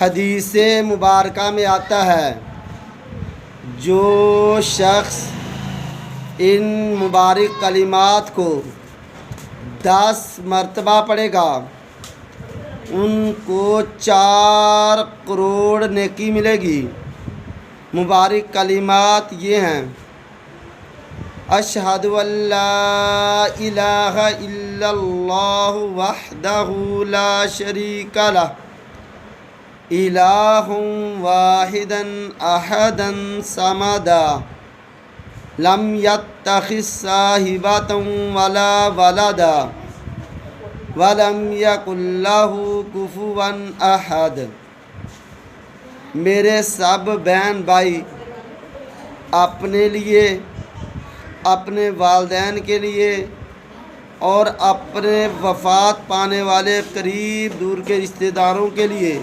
حدیث مبارکہ میں آتا ہے جو شخص ان مبارک کلمات کو 10 مرتبہ پڑھے گا ان کو 4 کروڑ نیکی ملے گی۔ مبارک کلمات یہ ہیں: اشہد ان لا الہ الا اللہ وحدہ لا شریک لہ الہ واحد احد صمد لم یتخذ صاحبۃ ولا ولدا ولم یکن لہ کفوا احد۔ میرے سب بہن بھائی اپنے لیے، اپنے والدین کے لیے اور اپنے وفات پانے والے قریب دور کے رشتہ داروں کے لیے